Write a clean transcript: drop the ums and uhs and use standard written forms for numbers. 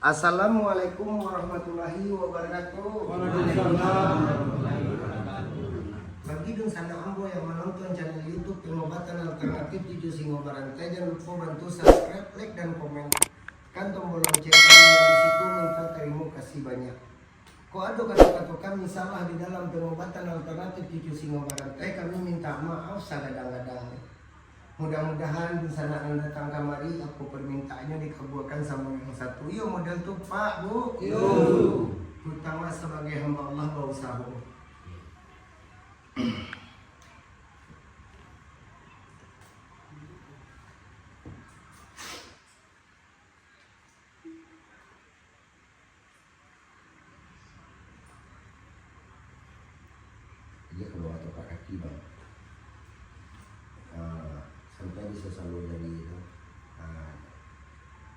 Assalamualaikum warahmatullahi wabarakatuh. Waalaikumsalam. Bagi dong sana ambo yang menonton channel YouTube Pengobatan Alternatif 7 Singo Barantai, jangan lupa bantu subscribe, like dan komen. Kan tombol lonceng kami yang di situ, minta terima kasih banyak. Kok ada kata-kata kami salah di dalam Pengobatan Alternatif 7 Singo Barantai, kami minta maaf sagadang-gadang. Mudah-mudahan di sana anda datang kamari, aku permintaannya dikabulkan sama yang satu. Yo model tuh Pak Bu. Yo. Terutama sebagai hamba Allah berusaha. Dia keluar telapak kaki bang. Sampai bisa selalu jadi